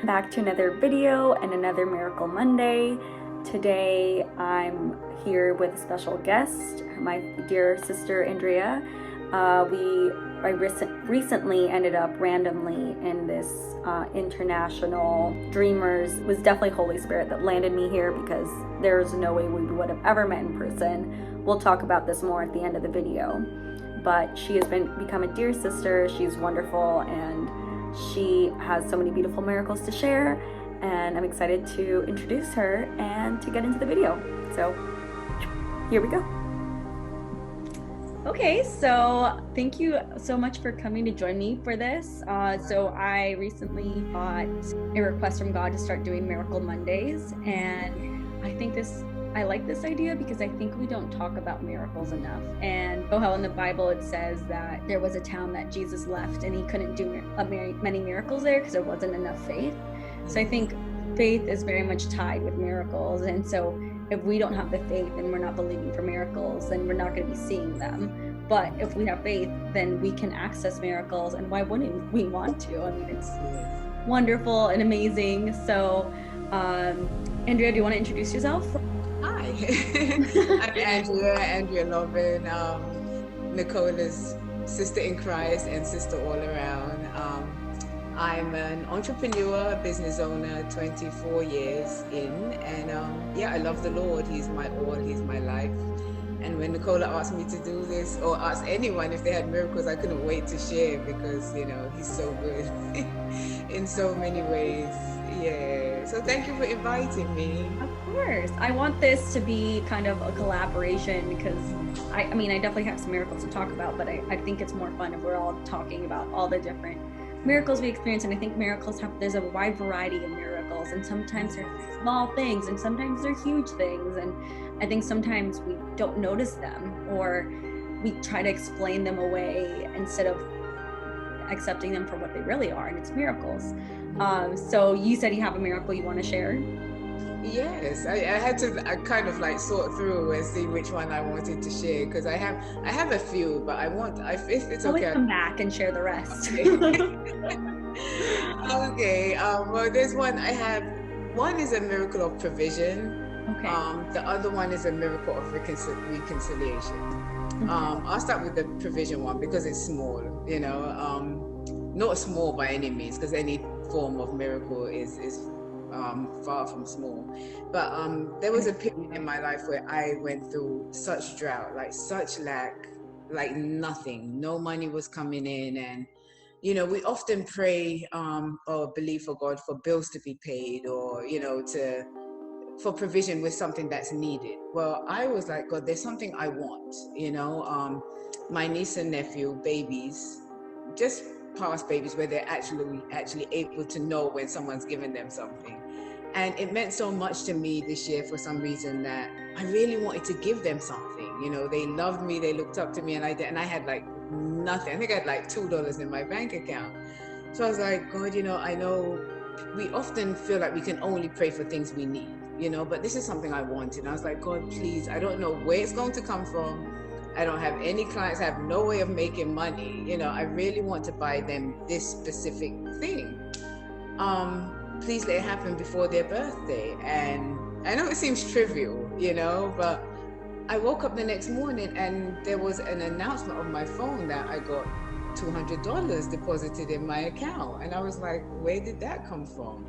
back to another video and another Miracle Monday. Today I'm here with a special guest, my dear sister Andrea. I recently ended up randomly in this international Dreamers. It was definitely Holy Spirit that landed me here because there's no way we would have ever met in person. We'll talk about this more at the end of the video. But she has become a dear sister. She's wonderful and she has so many beautiful miracles to share, and I'm excited to introduce her and to get into the video. So here we go. Okay, so thank you so much for coming to join me for this. So I recently got a request from God to start doing Miracle Mondays, and I like this idea because I think we don't talk about miracles enough. And how in the Bible it says that there was a town that Jesus left and he couldn't do many miracles there because there wasn't enough faith. So I think faith is very much tied with miracles. And so if we don't have the faith and we're not believing for miracles, then we're not going to be seeing them. But if we have faith, then we can access miracles. And why wouldn't we want to? I mean, it's wonderful and amazing. So Andrea, do you want to introduce yourself? Hi, I'm Andrea Lobban, Nicola's sister in Christ and sister all around. I'm an entrepreneur, business owner, 24 years in, and I love the Lord. He's my all, He's my life. And when Nicola asked me to do this, or asked anyone if they had miracles, I couldn't wait to share because, He's so good in so many ways. Yeah, so thank you for inviting me. Of course. I want this to be kind of a collaboration because I definitely have some miracles to talk about, but I think it's more fun if we're all talking about all the different miracles we experience. And I think there's a wide variety of miracles, and sometimes they're small things and sometimes they're huge things. And I think sometimes we don't notice them, or we try to explain them away instead of accepting them for what they really are, and it's miracles. So you said you have a miracle you want to share? Yes, I had to kind of like sort through and see which one I wanted to share, because I have a few, but if it's okay, come back and share the rest. Okay. Well, there's one I have. One is a miracle of provision. Okay. The other one is a miracle of reconciliation. I'll start with the provision one because it's small. Not small by any means, because any form of miracle is far from small. But there was a period in my life where I went through such drought, like such lack, like nothing. No money was coming in, and we often pray or believe for God for bills to be paid, or for provision with something that's needed. Well, I was like, God, there's something I want. My niece and nephew, babies, just past babies, where they're actually able to know when someone's given them something. And it meant so much to me this year for some reason that I really wanted to give them something. They loved me, they looked up to me, and I had like nothing. I think I had like $2 in my bank account. So I was like, God, I know we often feel like we can only pray for things we need, but this is something I wanted. And I was like, God, please, I don't know where it's going to come from. I don't have any clients, I have no way of making money. I really want to buy them this specific thing. Please let it happen before their birthday. And I know it seems trivial, but I woke up the next morning and there was an announcement on my phone that I got $200 deposited in my account. And I was like, where did that come from?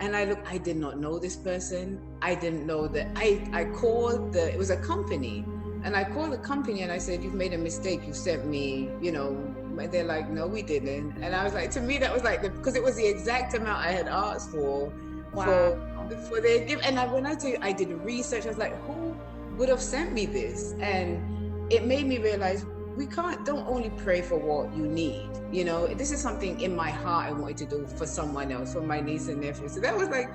And I did not know this person. I didn't know that. I called it was a company. And I called the company and I said, you've made a mistake. You sent me, and they're like, no, we didn't. And I was like, to me, that was like, because it was the exact amount I had asked for, wow. for their gift. And when I tell you, I did research. I was like, who would have sent me this? And it made me realize don't only pray for what you need. This is something in my heart I wanted to do for someone else, for my niece and nephew. So that was like,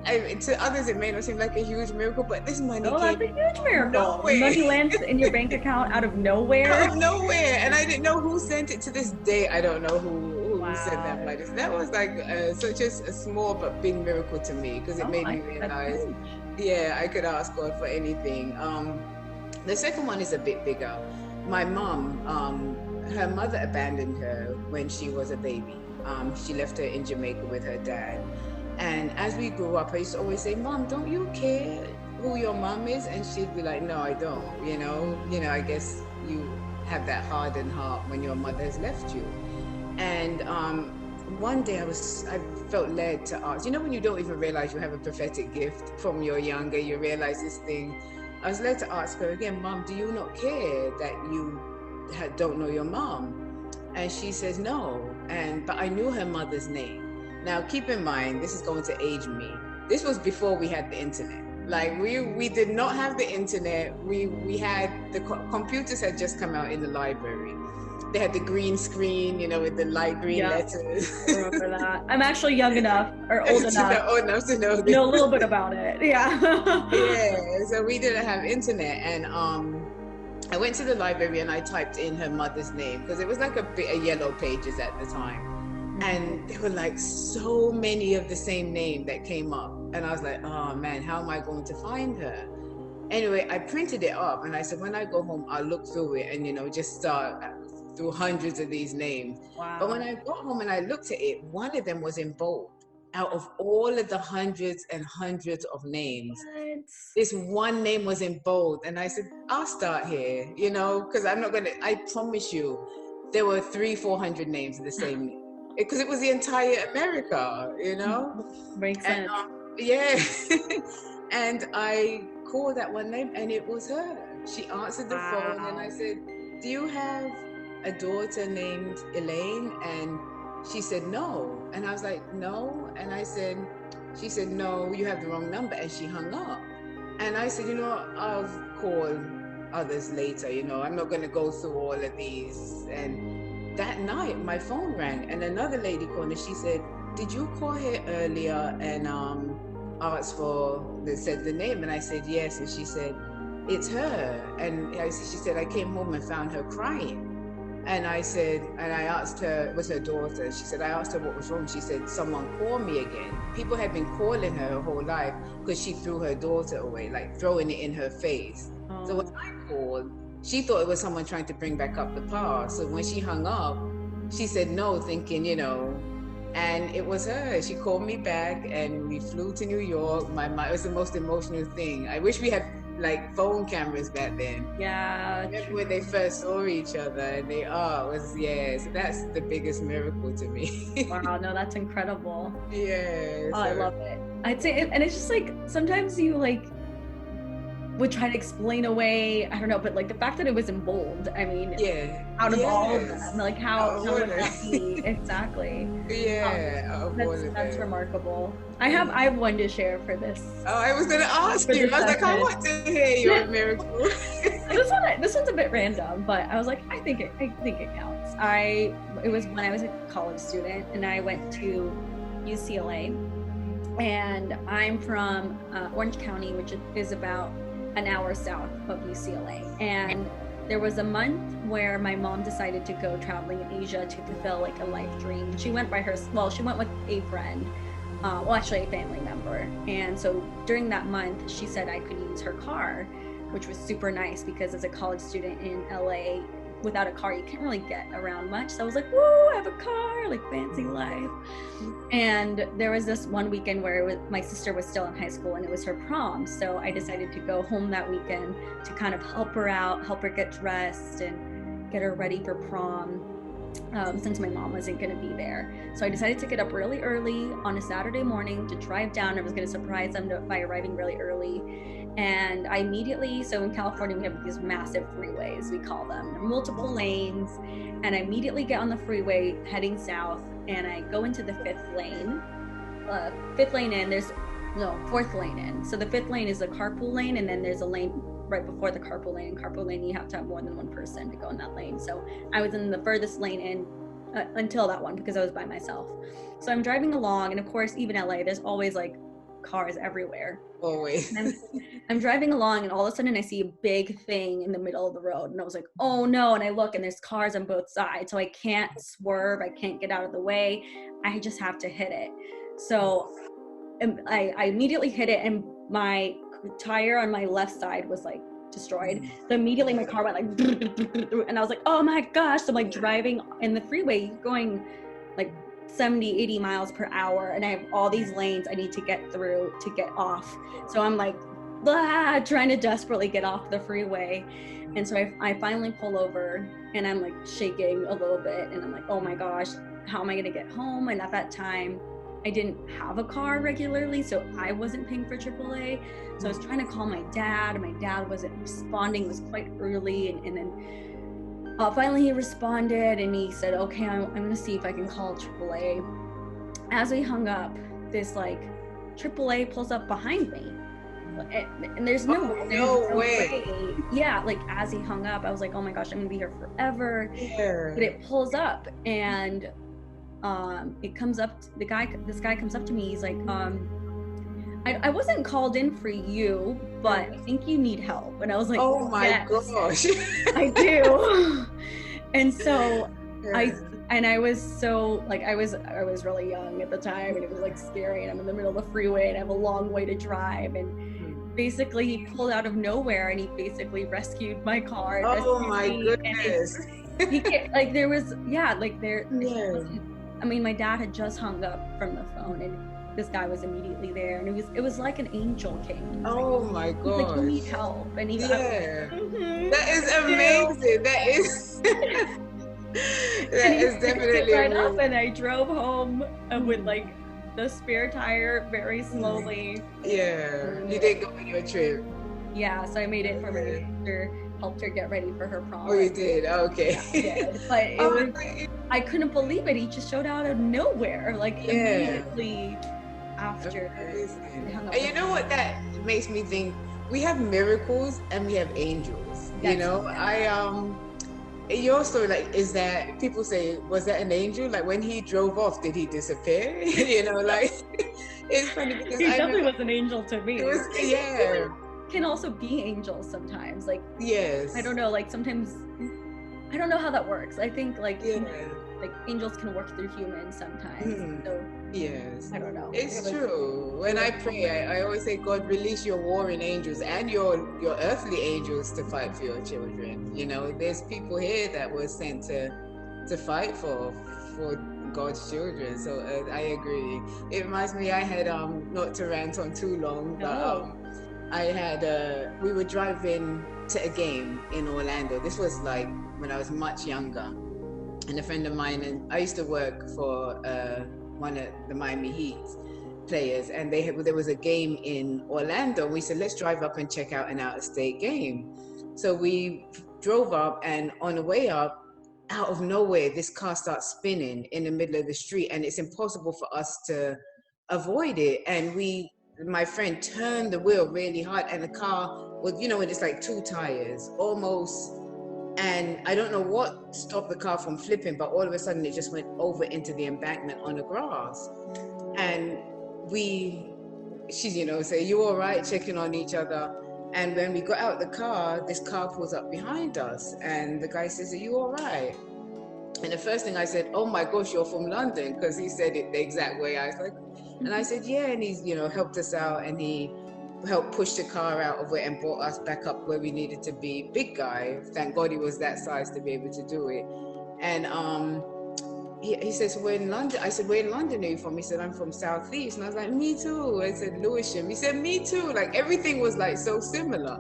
to others it may not seem like a huge miracle, but this money that's a huge miracle. Money lands in your bank account out of nowhere. Out of nowhere, and I didn't know who sent it. To this day, I don't know who sent that money. So that was like such a small but big miracle to me, because it made me realize, I could ask God for anything. The second one is a bit bigger. My mom, her mother abandoned her when she was a baby. She left her in Jamaica with her dad. And as we grew up, I used to always say, Mom, don't you care who your mom is? And she'd be like, no, I don't. I guess you have that hardened heart when your mother has left you. And one day I felt led to ask, when you don't even realize you have a prophetic gift from your younger, you realize this thing. I was led to ask her again, Mom, do you not care that you don't know your mom? And she says no. But I knew her mother's name. Now, keep in mind, this is going to age me. This was before we had the internet. Like we did not have the internet. We had the computers had just come out in the library. They had the green screen, with the light green letters. I remember that. I'm actually young enough or old enough to know a little bit about it. Yeah. Yeah. So we didn't have internet, and I went to the library and I typed in her mother's name because it was like a yellow pages at the time. And there were like so many of the same name that came up. And I was like, oh man, how am I going to find her? Anyway, I printed it up and I said, when I go home, I'll look through it and, just start through hundreds of these names. Wow. But when I got home and I looked at it, one of them was in bold. Out of all of the hundreds and hundreds of names, this one name was in bold. And I said, I'll start here, because I promise you, there were 300-400 names of the same name. Because it was the entire America, Makes sense. Yeah. And I called that one name and it was her. She answered the phone and I said, do you have a daughter named Elaine? And she said, no. And I was like, no. And she said, no, you have the wrong number. And she hung up. And I said, I'll call others later. I'm not going to go through all of these. And that night, my phone rang and another lady called and she said, did you call here earlier and asked said the name? And I said, yes. And she said, it's her. And she said, I came home and found her crying. And I asked her, it was her daughter. She said, I asked her what was wrong. She said, someone called me again. People had been calling her whole life because she threw her daughter away, like throwing it in her face. Oh. So when I called, she thought it was someone trying to bring back up the past. So when she hung up, she said no, thinking, and it was her. She called me back and we flew to New York. It was the most emotional thing. I wish we had like phone cameras back then. Yeah. I remember when they first saw each other and so that's the biggest miracle to me. Wow, no, that's incredible. Yeah. I love it. I'd say, and it's just like, sometimes you would try to explain away, I don't know, but like the fact that it was in bold, I mean, out of all of them, like how would that be? Exactly. Yeah. That's remarkable. I have one to share for this. Oh, I was going to ask you. I was like, I want to hear your miracle. This one's a bit random, but I was like, I think it counts. It was when I was a college student and I went to UCLA, and I'm from Orange County, which is about an hour south of UCLA. And there was a month where my mom decided to go traveling in Asia to fulfill like a life dream. She went she went with a friend, actually a family member. And so during that month, she said I could use her car, which was super nice because as a college student in LA, without a car, you can't really get around much. So I was like, whoa, I have a car, like fancy life. And there was this one weekend where my sister was still in high school and it was her prom. So I decided to go home that weekend to kind of help her out, help her get dressed and get her ready for prom. Since my mom wasn't going to be there. So I decided to get up really early on a Saturday morning to drive down. I was going to surprise them by arriving really early. And I immediately, so in California, we have these massive freeways, we call them. There are multiple lanes. And I immediately get on the freeway heading south and I go into the fifth lane in, fourth lane in. So the fifth lane is a carpool lane, and then there's a lane right before the carpool lane. In carpool lane, you have to have more than one person to go in that lane. So I was in the furthest lane in until that one because I was by myself. So I'm driving along, and of course, even LA, there's always like cars everywhere. Always. I'm driving along, and all of a sudden I see a big thing in the middle of the road, and I was like, oh no. And I look, and there's cars on both sides, so I can't swerve, I can't get out of the way, I just have to hit it. So I immediately hit it, and my tire on my left side was like destroyed. So immediately my car went like, and I was like, oh my gosh. So I'm like driving in the freeway going like 70, 80 miles per hour, and I have all these lanes I need to get through to get off. So I'm like, trying to desperately get off the freeway. And so I finally pull over, and I'm like shaking a little bit, and I'm like, oh my gosh, how am I gonna get home? And at that time, I didn't have a car regularly, so I wasn't paying for AAA. So I was trying to call my dad, and my dad wasn't responding. It was quite early, and then finally he responded, and he said, okay, I'm gonna see if I can call AAA. As we hung up, this like AAA pulls up behind me, and there's no way. Yeah, like as he hung up, I was like, oh my gosh, I'm gonna be here forever. Yeah. But it pulls up, and it comes up, this guy comes up to me, he's like, I wasn't called in for you, but I think you need help. And I was like, oh my gosh, I do. And so I was so like, I was really young at the time, and it was like scary, and I'm in the middle of the freeway, and I have a long way to drive, and basically he pulled out of nowhere, and he basically rescued my car. Oh my goodness. He like there was I mean, my dad had just hung up from the phone, and this guy was immediately there, and it was like an angel came. Oh my god! Like, you need help, and he that is amazing. That is that is definitely right up, and I drove home with like the spare tire very slowly. Yeah, you did go on your trip. Yeah, so I made it for my sister. Helped her get ready for her prom. Oh, you did? Okay. Yeah, but it was, I couldn't believe it. He just showed out of nowhere, like immediately after. And you know what that makes me think? We have miracles and we have angels. You know, your story, like, is that people say, was that an angel? Like when he drove off, did he disappear? You know, like it's funny because he definitely was an angel to me. It was, can also be angels sometimes, like I don't know, like sometimes I don't know how that works. I think like like angels can work through humans sometimes. So yes, I don't know, it's true. When I pray, I always say, God, release your warring angels and your earthly angels to fight for your children. You know, there's people here that were sent to fight for God's children. So I agree. It reminds me, I had not to rant on too long, but I had we were driving to a game in Orlando. This was like when I was much younger, and a friend of mine, and I used to work for one of the Miami Heat players, and there was a game in Orlando. We said, let's drive up and check out an out-of-state game. So we drove up, and on the way up, out of nowhere, this car starts spinning in the middle of the street, and it's impossible for us to avoid it. And my friend turned the wheel really hard, and the car was, you know, it's like two tires almost, and I don't know what stopped the car from flipping, but all of a sudden it just went over into the embankment on the grass. And she's, you know, say, you all right, checking on each other. And when we got out the car, this car pulls up behind us, and the guy says, are you all right? And the first thing I said, oh my gosh, you're from London, because he said it the exact way. I was like, and I said, yeah, and he's, you know, helped us out, and he helped push the car out of it and brought us back up where we needed to be. Big guy, thank God he was that size to be able to do it. And he says, we're in London. I said, where in London are you from? He said, I'm from Southeast. And I was like, me too. I said, Lewisham. He said, me too. Like everything was like so similar.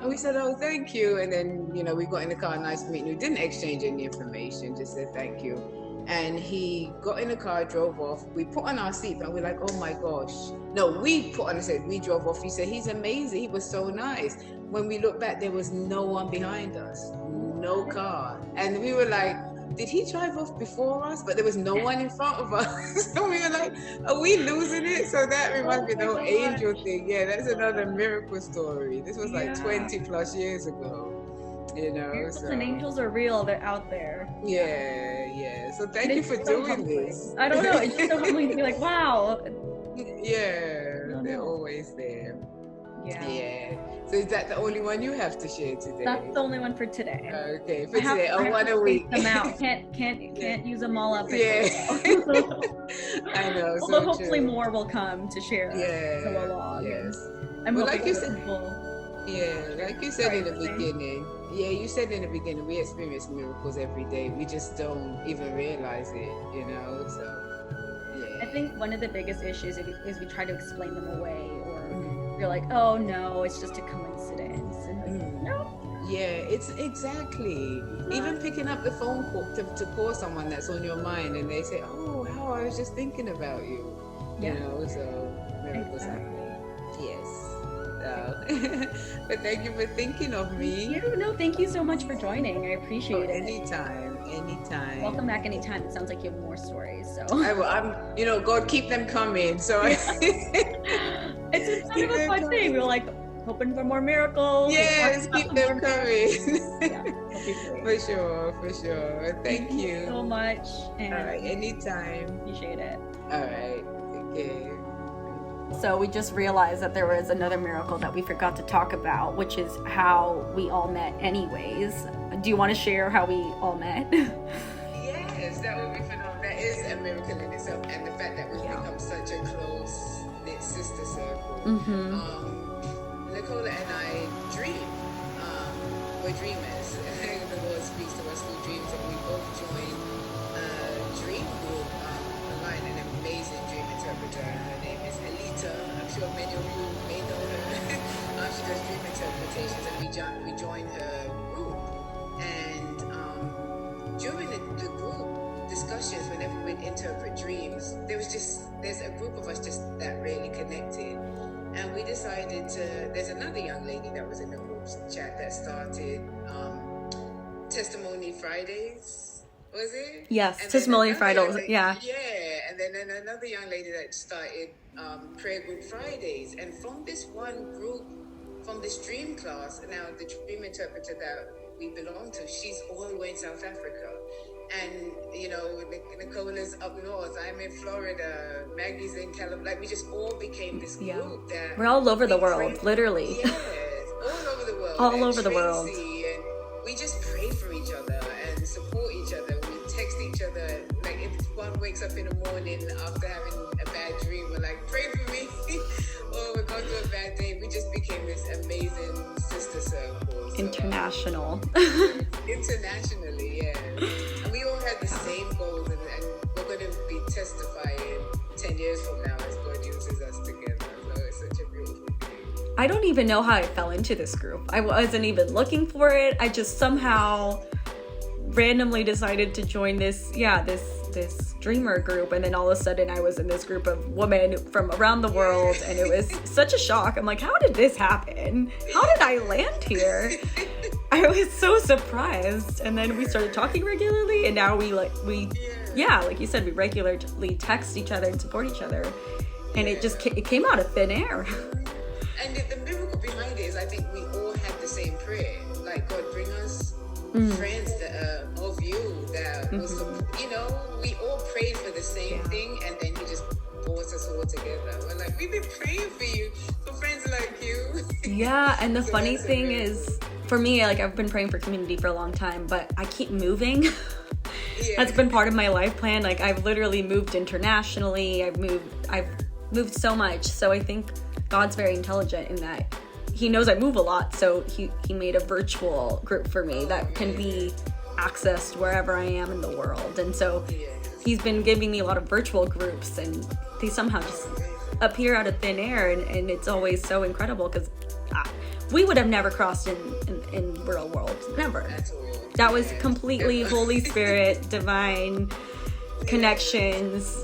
And we said, oh, thank you. And then, you know, we got in the car, nice to meet you. We didn't exchange any information, just said thank you. And he got in the car, drove off. We put on our seatbelt, and we're like, oh my gosh. No, we put on the seat, we drove off. He said, he's amazing. He was so nice. When we looked back, there was no one behind us, no car. And we were like, did he drive off before us? But there was no one in front of us. So we were like, are we losing it? So that reminds me of the whole angel thing. Yeah, that's another miracle story. This was like 20 plus years ago. You know, miracles and angels are real. They're out there. Yeah. So thank you for doing this. I don't know. It's just so humbling to be like, wow. Yeah, they're always there. Yeah. So is that the only one you have to share today? That's the only one for today. Okay, for today. One a week. Them out. Can't use them all up. Yeah. I know. Although hopefully more will come to share. Yeah. Along. Yes. I'm well, like you said. People. Yeah, like you said in the beginning. Yeah, you said in the beginning, we experience miracles every day. We just don't even realize it, you know. So think one of the biggest issues is we try to explain them away, or you're like, oh no, it's just a coincidence. And like, no. Yeah, it's exactly. Even picking up the phone call to call someone that's on your mind, and they say, "Oh, how I was just thinking about you." Yeah. You know, so miracles happen. Yes. But thank you for thinking of me. Thank you. No, thank you so much for joining. I appreciate it. Anytime. Welcome back anytime. It sounds like you have more stories. So I'm, God, keep them coming. So it's kind of a fun thing. We're like hoping for more miracles. Yes, keep them coming. Yeah, for sure. Thank you so much. And all right, anytime. Appreciate it. All right. Okay. So we just realized that there was another miracle that we forgot to talk about, which is how we all met anyways. Do you want to share how we all met? Yes, that would be phenomenal. That is a miracle in itself, and the fact that we've become such a close-knit sister circle. Nicola and I dream. We're dreamers. The Lord speaks to us through dreams, and we both joined a dream group online, an amazing dream interpreter. Her name is Elita. I'm sure many of you may know her. She does dream interpretations, and we joined her group. And during the group discussions, whenever we'd interpret dreams, there's a group of us just that really connected. And we decided there's another young lady that was in the group chat that started Testimony Fridays, was it? Yes, Testimony Fridays, yeah. Yeah, and then another young lady that started Prayer Group Fridays. And from this one group, from this dream class, now the dream interpreter that we belong to, she's all the way in South Africa. And, you know, Nicola's up north, I'm in Florida, Maggie's in California. Like, we just all became this group that... We're all over the world, literally. Yes, all over the world. All over the world. And we just pray for each other and support each other. We text each other. Like, if one wakes up in the morning after having a bad dream, we're like, pray for me. Or we're going through a bad day. We just became this amazing sister circle. So, international. Internationally, yeah. And we all had the same goals, and we're going to be testifying 10 years from now as God uses us together. So it's such a beautiful thing. I don't even know how I fell into this group. I wasn't even looking for it. I just somehow randomly decided to join this dreamer group, and then all of a sudden I was in this group of women from around the world, and it was such a shock. I'm like, how did this happen? How did I land here? I was so surprised. And then we started talking regularly, and now like you said, we regularly text each other and support each other, and it came out of thin air. And the miracle behind it is, I think we all had the same prayer, like, God, bring us friends that are of you, that was, you know, we all prayed for the same thing, and then he just brought us all together. We're like, we've been praying for you, for friends like you. Yeah, and the funny thing is, for me, like, I've been praying for community for a long time, but I keep moving. That's been part of my life plan. Like, I've literally moved internationally. I've moved so much. So I think God's very intelligent in that he knows I move a lot, so he made a virtual group for me that can be accessed wherever I am in the world. And so he's been giving me a lot of virtual groups, and they somehow just appear out of thin air, and it's always so incredible, because we would have never crossed in real world, never. That was completely Holy Spirit, divine connections.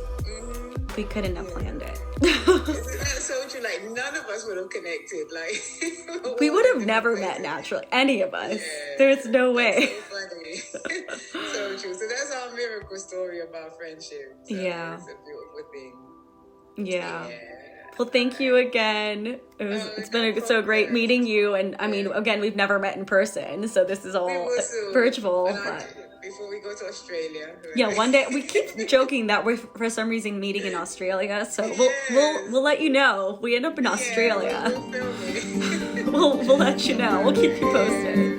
We couldn't have planned it. Isn't that so true? Like, none of us would have connected. Like, we would have never met naturally, any of us. There's no way. That's so funny. So true. So that's our miracle story about friendship. So yeah. It's a beautiful thing. Yeah. Well, thank you again. It's been so great meeting you. And I mean, again, we've never met in person, so this is all virtual. Before we go to Australia. Yeah, one day. We keep joking that we're for some reason meeting in Australia, so we'll let you know. We end up in Australia. We'll film it. we'll let you know. We'll keep you posted.